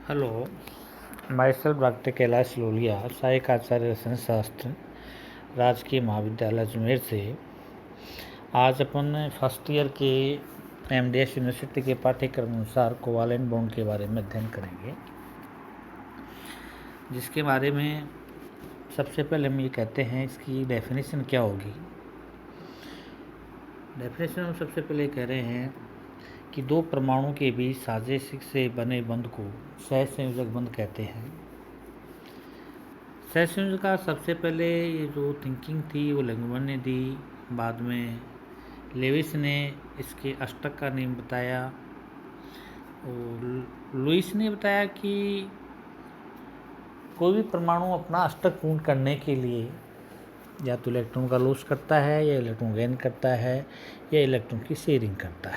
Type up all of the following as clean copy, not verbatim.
Hello, myself doctor Kailash लोलिया, सहायक आचार्य रसायन शास्त्र, राजकीय महाविद्यालय अजमेर से। आज अपन फर्स्ट ईयर के एमडीएस यूनिवर्सिटी के पाठ्यक्रम अनुसार कोवालेंट बॉन्ड के बारे में अध्ययन करेंगे, जिसके बारे में सबसे पहले हम ये कहते हैं इसकी डेफिनेशन क्या होगी। डेफिनेशन हम सबसे पहले कह रहे हैं कि दो परमाणु के बीच साजेश से बने बंध को सहसंयोजक बंध कहते हैं। सहसंयोजक का सबसे पहले ये जो थिंकिंग थी वो लैंगमैन ने दी, बाद में लेविस ने इसके अष्टक का नियम बताया और लुईस ने बताया कि कोई भी परमाणु अपना अष्टक पूर्ण करने के लिए या तो इलेक्ट्रॉन का लॉस करता है या इलेक्ट्रॉन गेन करता है या इलेक्ट्रॉन की शेयरिंग करता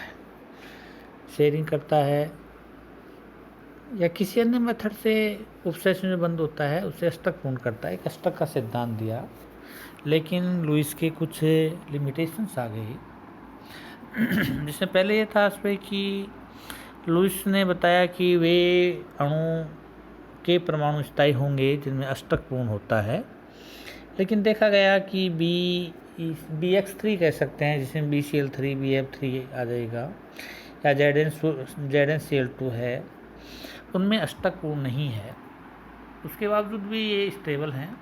है या किसी अन्य मेथड से उपसहसंयोजक जो बंद होता है उसे अष्टक पूर्ण करता है। एक अष्टक का सिद्धांत दिया, लेकिन लुईस के कुछ लिमिटेशंस आ गई। जिसमें पहले ये था इसमें कि लुईस ने बताया कि वे अणु के परमाणु स्थायी होंगे जिनमें अष्टक पूर्ण होता है, लेकिन देखा गया कि BX3 कह सकते हैं, जिसमें BCl3 BF3 आ जाएगा, या ZnCl2 है, उनमें अष्टक पूर्ण नहीं है। उसके बावजूद भी ये स्टेबल हैं।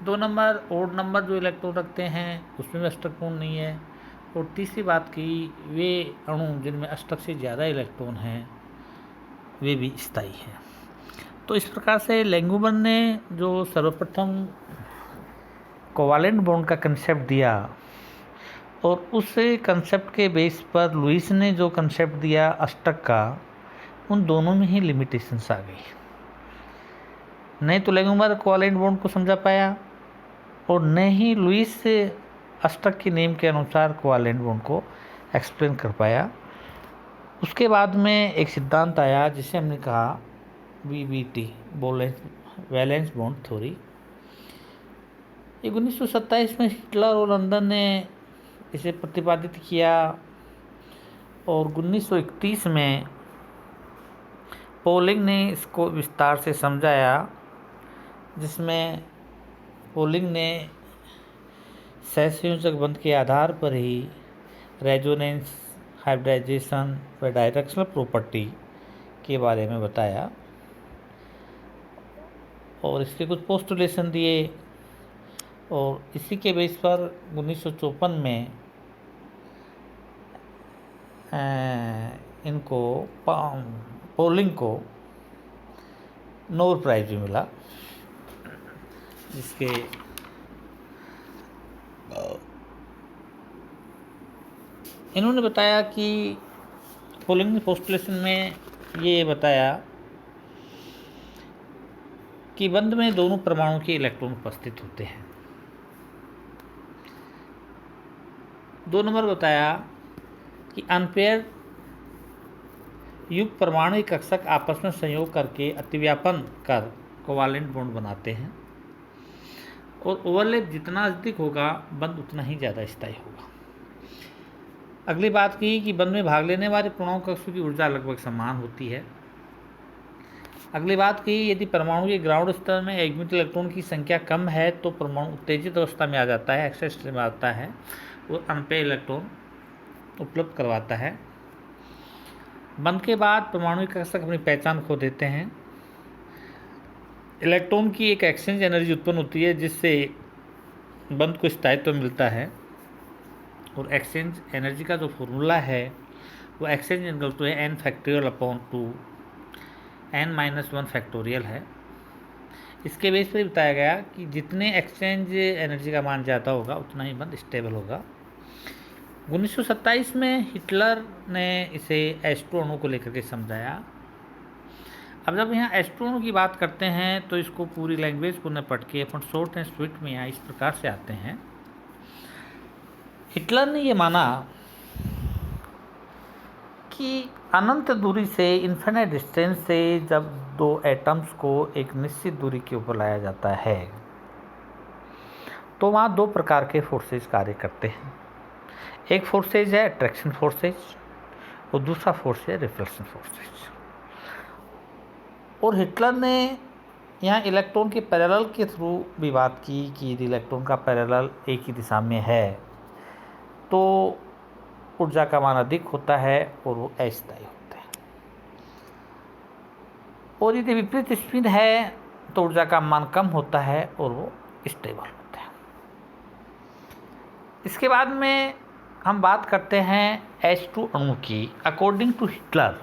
2 नंबर ओड नंबर जो इलेक्ट्रॉन रखते हैं उसमें भी अष्टक पूर्ण नहीं है। और तीसरी बात की वे अणु जिनमें अष्टक से ज़्यादा इलेक्ट्रॉन हैं वे भी स्थायी हैं। तो इस प्रकार से लैंगमैन ने जो सर्वप्रथम कोवालेंट बॉन्ड का कंसेप्ट दिया और उस कंसेप्ट के बेस पर लुईस ने जो कंसेप्ट दिया अष्टक का, उन दोनों में ही लिमिटेशंस आ गई। नहीं तो लैंगमैन कोवालेंट बॉन्ड को समझा पाया और न ही लुईस अष्टक के नियम के अनुसार कोवालेंट बॉन्ड को एक्सप्लेन कर पाया। उसके बाद में एक सिद्धांत आया जिसे हमने कहा VBT, वैलेंस बॉन्ड थ्योरी। 1927 में हिटलर और लंदन ने इसे प्रतिपादित किया और 1931 में पोलिंग ने इसको विस्तार से समझाया, जिसमें पोलिंग ने सहसंयोजक बंध के आधार पर ही रेजोनेंस, हाइब्रिडाइजेशन व डायरेक्शनल प्रॉपर्टी के बारे में बताया और इसके कुछ पोस्टुलेशन दिए। और इसी के बेस पर 1954 में इनको पोलिंग को नोबेल प्राइज भी मिला, जिसके इन्होंने बताया कि पोलिंग ने पोस्टुलेशन में ये बताया कि बंध में दोनों परमाणु के इलेक्ट्रॉन उपस्थित होते हैं। 2 नंबर बताया कि अनपेयर युक्त परमाणु कक्षक आपस में संयोग करके अतिव्यापन कर कोवालेंट बॉन्ड बनाते हैं और ओवरलैप जितना अधिक होगा बंध उतना ही ज़्यादा स्थायी होगा। अगली बात की कि बंध में भाग लेने वाले परमाणु कक्षों की ऊर्जा लगभग समान होती है। अगली बात की यदि परमाणु के ग्राउंड स्तर में एग्मिट इलेक्ट्रॉन की संख्या कम है तो परमाणु उत्तेजित अवस्था में आ जाता है, एक्साइटेड स्टेट में आता है और अनपेयर इलेक्ट्रॉन उपलब्ध करवाता है। बंध के बाद परमाणु कक्षक अपनी पहचान खो देते हैं। इलेक्ट्रॉन की एक एक्सचेंज एनर्जी उत्पन्न होती है जिससे बंध को स्थायित्व मिलता है और एक्सचेंज एनर्जी का जो फॉर्मूला है वो एक्सचेंज एनर्जी है n⁻², n-1 फैक्टोरियल है। इसके बेस पर बताया गया कि जितने एक्सचेंज एनर्जी का मान ज़्यादा होगा उतना ही बंध स्टेबल होगा। 1927 में हिटलर ने इसे एस्ट्रो अणु को लेकर के समझाया। अब जब यहाँ एस्ट्रो अणु की बात करते हैं तो इसको पूरी लैंग्वेज को न पढ़ के अपन शॉर्ट एंड स्वीट में यहाँ इस प्रकार से आते हैं। हिटलर ने ये माना कि अनंत दूरी से, इन्फिनिट डिस्टेंस से जब 2 एटम्स को एक निश्चित दूरी के ऊपर लाया जाता है तो वहाँ 2 प्रकार के फोर्सेज कार्य करते हैं। एक फोर्सेज है अट्रैक्शन फोर्सेज और दूसरा फोर्स है रिपल्शन फोर्सेज। और हिटलर ने यहाँ इलेक्ट्रॉन के पैरेलल के थ्रू भी बात की कि यदि इलेक्ट्रॉन का पैरेलल एक ही दिशा में है तो ऊर्जा का मान अधिक होता है और वो अस्थायी होते हैं, और यदि विपरीत स्पिन है तो ऊर्जा का मान कम होता है और वो स्टेबल होते हैं। इसके बाद में हम बात करते हैं H2 अणु की। अकॉर्डिंग टू हिटलर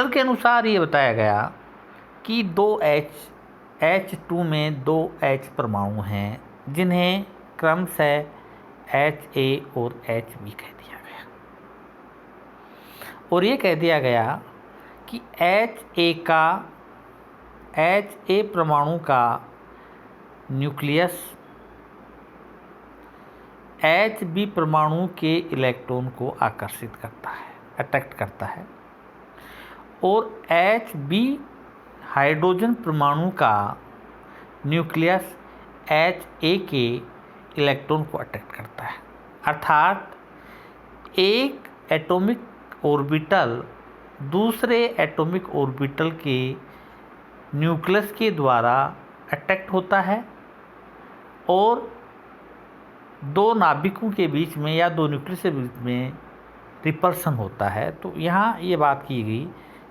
के अनुसार ये बताया गया कि H2 में 2 H परमाणु हैं जिन्हें क्रमशः HA और HB कह दिया गया, और ये कह दिया गया कि HA परमाणु का न्यूक्लियस HB परमाणु के इलेक्ट्रॉन को आकर्षित करता है, अट्रैक्ट करता है, और HB हाइड्रोजन परमाणु का न्यूक्लियस HA के इलेक्ट्रॉन को अट्रैक्ट करता है। अर्थात एक एटॉमिक ऑर्बिटल दूसरे एटॉमिक ऑर्बिटल के न्यूक्लियस के द्वारा अट्रैक्ट होता है, और दो नाभिकों के बीच में या दो न्यूक्लियस के बीच में रिपल्सन होता है। तो यहाँ ये बात की गई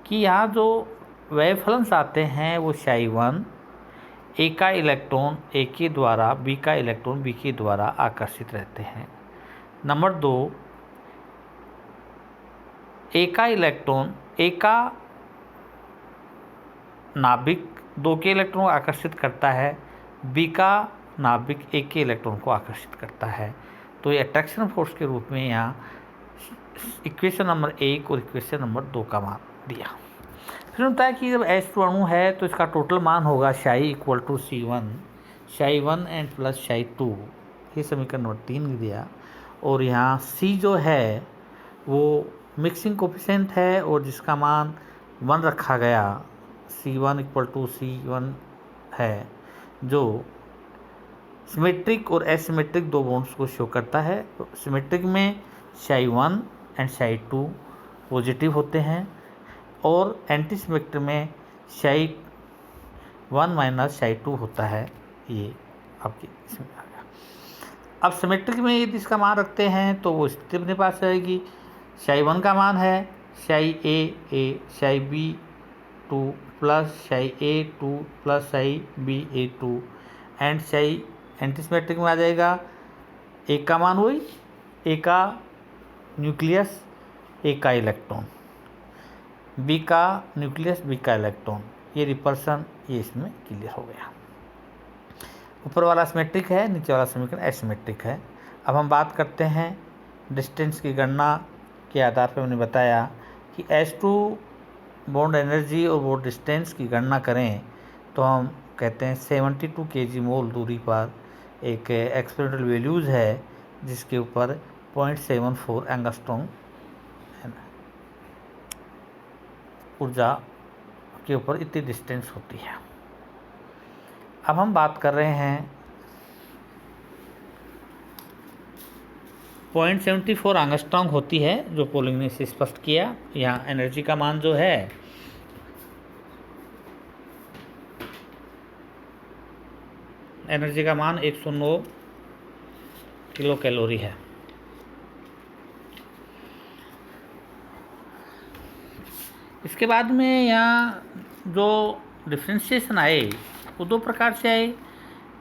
कि यहाँ जो वेवलेंथ आते हैं वो ψ1 ए का इलेक्ट्रॉन ए के द्वारा बी का इलेक्ट्रॉन बी के द्वारा आकर्षित रहते हैं। नंबर 2, ए का इलेक्ट्रॉन ए का नाभिक 2 के इलेक्ट्रॉन को आकर्षित करता है, बी का नाभिक ए के इलेक्ट्रॉन को आकर्षित करता है। तो ये अट्रैक्शन फोर्स के रूप में यहाँ इक्वेशन नंबर 1 और इक्वेशन नंबर 2 का मान दिया। फिर होता है कि जब H2 अणु है तो इसका टोटल मान होगा ψ equal to C1 ψ1 and plus ψ2, ये समीकरण नंबर 3 दिया। और यहाँ C जो है वो मिक्सिंग कोफिशिएंट है और जिसका मान 1 रखा गया, C1 इक्वल टू C1 है, जो सिमेट्रिक और एसिमेट्रिक दो बॉन्ड्स को शो करता है। सिमेट्रिक में ψ1 एंड ψ2 पॉजिटिव होते हैं, और एंटी सिमेट्रिक में ψ1 माइनस ψ2 होता है। ये आपके इसमें आ गया। अब सिमेट्रिक में यदि इसका मान रखते हैं तो वो स्थिति अपने पास रहेगी। ψ1 का मान है ψA ψB2 plus ψA2 plus ψBA2 and anti symmetric में आ जाएगा ए का मान वही, ए का न्यूक्लियस ए का इलेक्ट्रॉन, बी का न्यूक्लियस बी का इलेक्ट्रॉन, ये रिपल्सन ये इसमें क्लियर हो गया। ऊपर वाला सिमेट्रिक है, नीचे वाला समीकरण एसिमेट्रिक है। अब हम बात करते हैं डिस्टेंस की गणना के आधार पर। हमने बताया कि H2 बॉन्ड एनर्जी और बॉन्ड डिस्टेंस की गणना करें तो हम कहते हैं 72 kg मोल दूरी पर एक एक्सपेरिमेंटल वैल्यूज़ है जिसके ऊपर 0.74 एंगस्ट्रॉम ऊर्जा के ऊपर इतनी डिस्टेंस होती है। अब हम बात कर रहे हैं 0.74 एंगस्ट्रॉम होती है, जो पोलिंग ने इसे स्पष्ट किया। यहाँ एनर्जी का मान जो है एनर्जी का मान 109 किलो कैलोरी है। इसके बाद में यहाँ जो डिफ्रेंशिएशन आए वो दो प्रकार से आए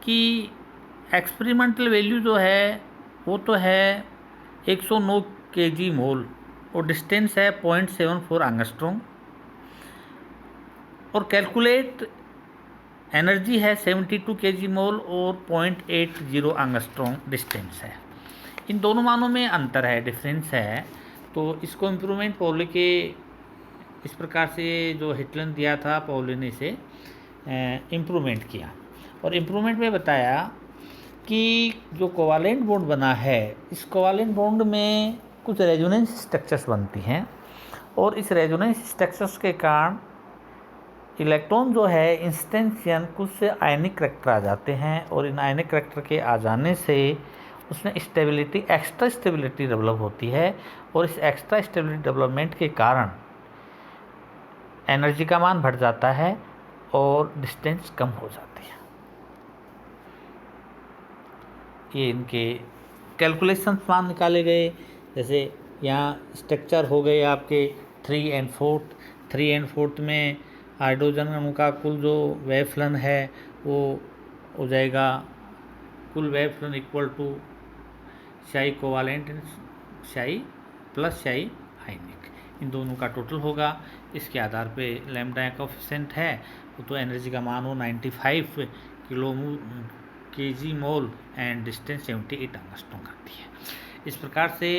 कि एक्सपेरिमेंटल वैल्यू जो है वो तो है 109 kg मोल और डिस्टेंस है 0.74 एंगस्ट्रॉम, और कैलकुलेट एनर्जी है 72 kg मोल और 0.80 एंगस्ट्रॉम डिस्टेंस है। इन दोनों मानों में अंतर है, डिफरेंस है। तो इसको इम्प्रूवमेंट पॉली के इस प्रकार से जो हिटलर ने दिया था, पॉली ने इसे इम्प्रूवमेंट किया, और इम्प्रूवमेंट में बताया कि जो कोवालेंट बॉन्ड बना है, इस कोवालेंट बॉन्ड में कुछ रेजोनेंस स्ट्रक्चर्स बनती हैं, और इस रेजोनेंस स्ट्रक्चर्स के कारण इलेक्ट्रॉन जो है इंस्टेंशियन कुछ से आयनिक करैक्टर आ जाते हैं, और इन आयनिक करैक्टर के आ जाने से उसमें स्टेबिलिटी, एक्स्ट्रा स्टेबिलिटी डेवलप होती है, और इस एक्स्ट्रा स्टेबिलिटी डेवलपमेंट के कारण एनर्जी का मान बढ़ जाता है और डिस्टेंस कम हो जाती है। ये इनके कैलकुलेशन मान निकाले गए। जैसे यहाँ स्ट्रक्चर हो गए आपके 3 और 4 में हाइड्रोजन अणु का कुल जो वेवफ्रंट है वो हो जाएगा, कुल वेवफ्रंट इक्वल टू शाई कोवालेंट शाई प्लस शाई आयनिक, इन दोनों का टोटल होगा। इसके आधार पे लैम्ब्डा कोएफिशिएंट है तो एनर्जी का मान हो 95 kilo KG mole and distance 78 angstrom आती है। इस प्रकार से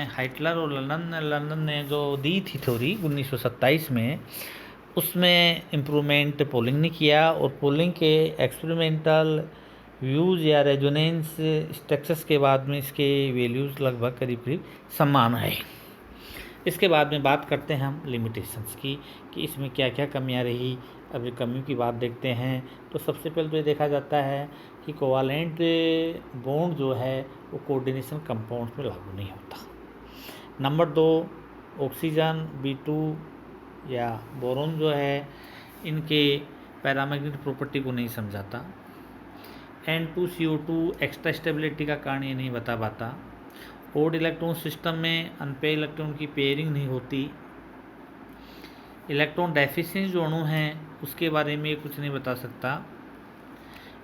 हाइटलर और लंदन ने जो दी थी थ्योरी 1927 में, उसमें इम्प्रूवमेंट पोलिंग ने किया और पोलिंग के एक्सपेरिमेंटल व्यूज़ या रेजोनेंस स्ट्रक्चर्स के बाद में इसके वैल्यूज़ लगभग करीब समान है। इसके बाद में बात करते हैं हम लिमिटेशंस की कि इसमें क्या क्या कमियां रही। अब कमियों की बात देखते हैं तो सबसे पहले तो ये देखा जाता है कि कोवालेंट बॉन्ड जो है वो कोऑर्डिनेशन कंपाउंड्स में लागू नहीं होता। नंबर 2, ऑक्सीजन B2 या बोरोन जो है इनके पैरामैग्नेटिक प्रॉपर्टी को नहीं समझाता। N2CO2 एक्स्ट्रा स्टेबिलिटी का कारण ये नहीं बता पाता। ओड इलेक्ट्रॉन सिस्टम में अनपेयर इलेक्ट्रॉन की पेयरिंग नहीं होती। इलेक्ट्रॉन डेफिशिएंट जो अणु हैं उसके बारे में कुछ नहीं बता सकता।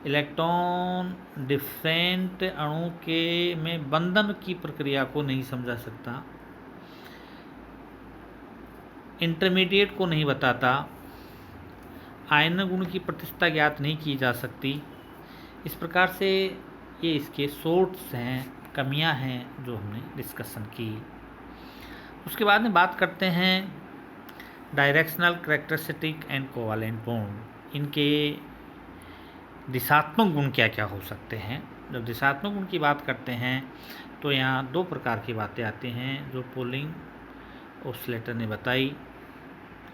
इलेक्ट्रॉन डिफरेंट अणु के में बंधन की प्रक्रिया को नहीं समझा सकता। इंटरमीडिएट को नहीं बताता। आयन गुण की प्रतिष्ठा ज्ञात नहीं की जा सकती। इस प्रकार से ये इसके सोर्स हैं, कमियां हैं जो हमने डिस्कशन की। उसके बाद में बात करते हैं directional characteristic and covalent bond, इनके दिशात्मक गुण क्या क्या हो सकते हैं। जब दिशात्मक गुण की बात करते हैं तो यहाँ 2 प्रकार की बातें आती हैं जो पोलिंग ऑसिलेटर ने बताई।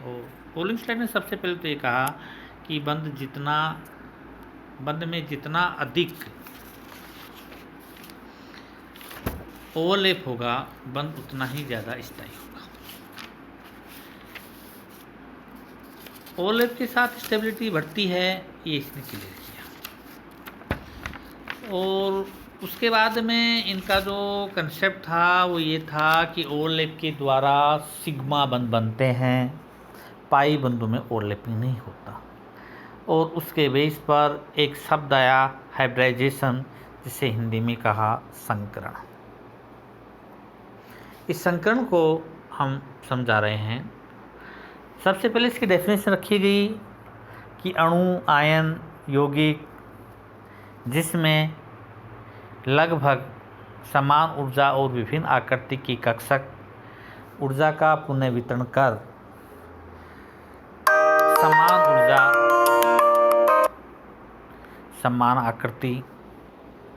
और पोलिंग ऑसिलेटर ने सबसे पहले तो ये कहा कि बंध में जितना अधिक ओवरलैप होगा बंध उतना ही ज़्यादा स्थायी होगा। ओवरलैप के साथ स्टेबिलिटी बढ़ती है, ये इसने क्लियर किया। और उसके बाद में इनका जो कंसेप्ट था वो ये था कि ओवरलैप के द्वारा सिग्मा बंध बनते हैं, पाई बंधों में ओवरलैपिंग नहीं होता। और उसके बेस पर एक शब्द आया हाइब्रिडाइजेशन, जिसे हिंदी में कहा संकरण। इस संकरण को हम समझा रहे हैं। सबसे पहले इसकी डेफिनेशन रखी गई कि अणु, आयन, यौगिक जिसमें लगभग समान ऊर्जा और विभिन्न आकृति की कक्षक ऊर्जा का पुनर्वितरण कर समान ऊर्जा, समान आकृति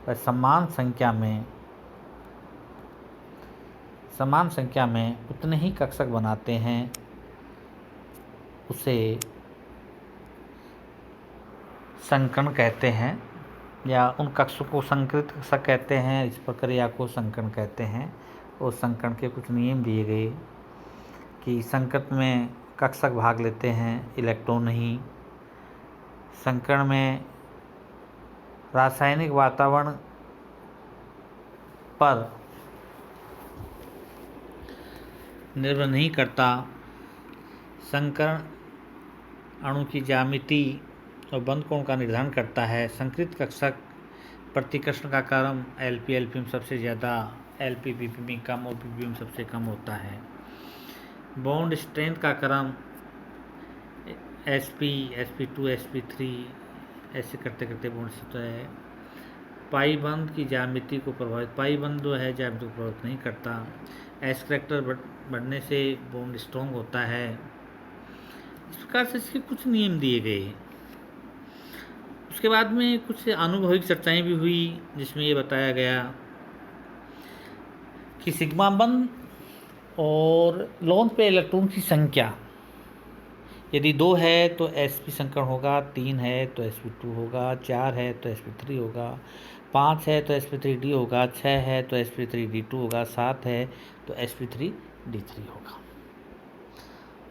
व समान संख्या में उतने ही कक्षक बनाते हैं, उसे संकरण कहते हैं। या उन कक्षों को संकृत कक्षक कहते हैं, इस प्रक्रिया को संकरण कहते हैं। और संकरण के कुछ नियम दिए गए कि संकृत में कक्षक भाग लेते हैं, इलेक्ट्रॉन नहीं। संकरण में रासायनिक वातावरण पर निर्भर नहीं करता। संकरण अणु की ज्यामिति और बंध कोण का निर्धारण करता है। संकृत कक्षक प्रतिकर्षण का क्रम LP में सबसे ज़्यादा, LP PP में कम और PP में सबसे कम होता है। बॉन्ड स्ट्रेंथ का क्रम SP, SP2, SP3 ऐसे करते करते बॉन्ड होता है। पाई बंध की ज्यामिति को प्रभावित, पाई बंध जो है ज्यामिति को प्रभावित नहीं करता। S करैक्टर बढ़ने से बॉन्ड स्ट्रॉन्ग होता है। इस प्रकार से इसके कुछ नियम दिए गए। उसके बाद में कुछ अनुभविक चर्चाएं भी हुई जिसमें ये बताया गया कि सिग्मा बंध और लोन पे इलेक्ट्रॉन की संख्या यदि 2 है तो sp संकरण होगा, 3 है तो sp2 होगा, 4 है तो sp3 होगा, 5 है तो sp3d होगा, 6 है तो sp3d2 होगा, 7 है तो sp3d3 होगा।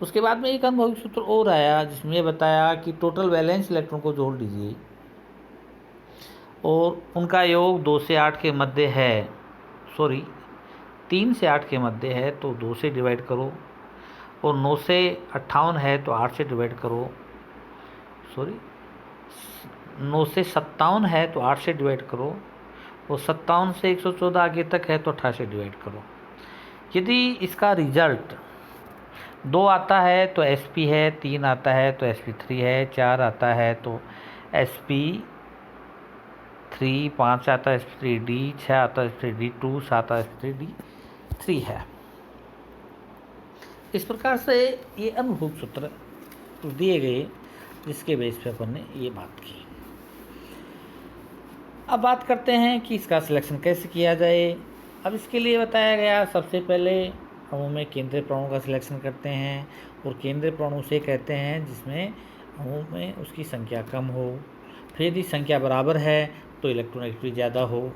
उसके बाद में एक अनुभवी सूत्र और आया जिसमें ये बताया कि टोटल वैलेंस इलेक्ट्रॉन को जोड़ दीजिए और उनका योग 2 से 8 के मध्य है, 3 से 8 के मध्य है तो 2 से डिवाइड करो, और 9 से 58 है तो 8 से डिवाइड करो, 9 से 57 है तो 8 से डिवाइड करो, और 57 से 114 आगे तक है तो 28 से डिवाइड करो। यदि इसका रिजल्ट 2 आता है तो sp है, 3 आता है तो sp3 है, 4 आता है तो sp3, 5 आता है sp3d, 6 आता है sp3d2, 7 आता है sp3d3 है। इस प्रकार से ये अनुभव सूत्र दिए गए जिसके बेस पे अपन ने ये बात की। अब बात करते हैं कि इसका सिलेक्शन कैसे किया जाए। अब इसके लिए बताया गया, सबसे पहले अणु में केंद्रीय परमाणु का सिलेक्शन करते हैं, और केंद्रीय परमाणु से कहते हैं जिसमें अणु में उसकी संख्या कम हो। फिर यदि संख्या बराबर है तो इलेक्ट्रॉन एक्टिविटी ज़्यादा हो,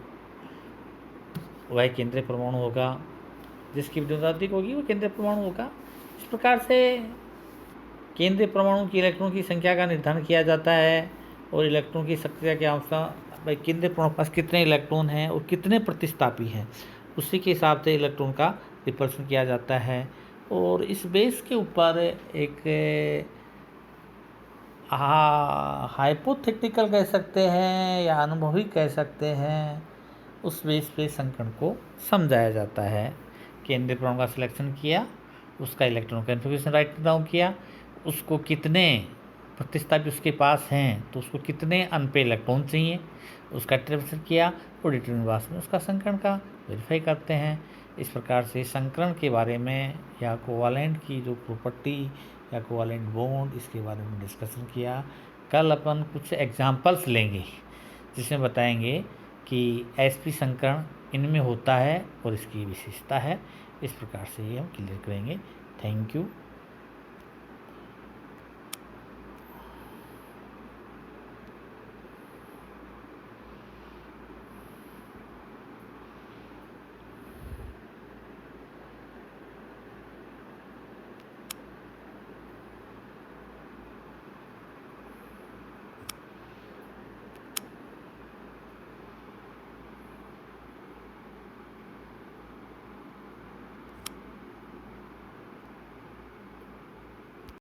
वह केंद्रीय परमाणु होगा। जिसकी विद्युत अधिक होगी वो केंद्रीय परमाणु होगा। इस प्रकार से केंद्रीय परमाणु की इलेक्ट्रॉन की संख्या का निर्धारण किया जाता है, और इलेक्ट्रॉन की संख्या के अनुसार भाई केंद्रीय परमाणु के पास कितने इलेक्ट्रॉन हैं और कितने प्रतिस्थापी हैं, उसी के हिसाब से इलेक्ट्रॉन का रिपल्सन किया जाता है। और इस बेस के ऊपर एक हाइपोथेटिकल कह सकते हैं या अनुभवी कह सकते हैं, उस बेस पे संकरण को समझाया जाता है। केंद्रीय परमाणु का सिलेक्शन किया, उसका इलेक्ट्रॉन कन्फिगरेशन राइट डाउन किया, उसको कितने प्रतिस्थापी उसके पास हैं तो उसको कितने अनपे इलेक्ट्रॉन चाहिए, उसका डिटरमिनेशन किया, और डिटरमिनेशन में उसका संकरण का वेरीफाई करते हैं। इस प्रकार से संकरण के बारे में या कोवालेंट की जो प्रॉपर्टी या कोवालेंट बॉन्ड, इसके बारे में डिस्कशन किया। कल अपन कुछ एग्जांपल्स लेंगे जिसमें बताएंगे कि sp संकरण इनमें होता है और इसकी विशेषता है। इस प्रकार से ये हम क्लियर करेंगे। Thank you.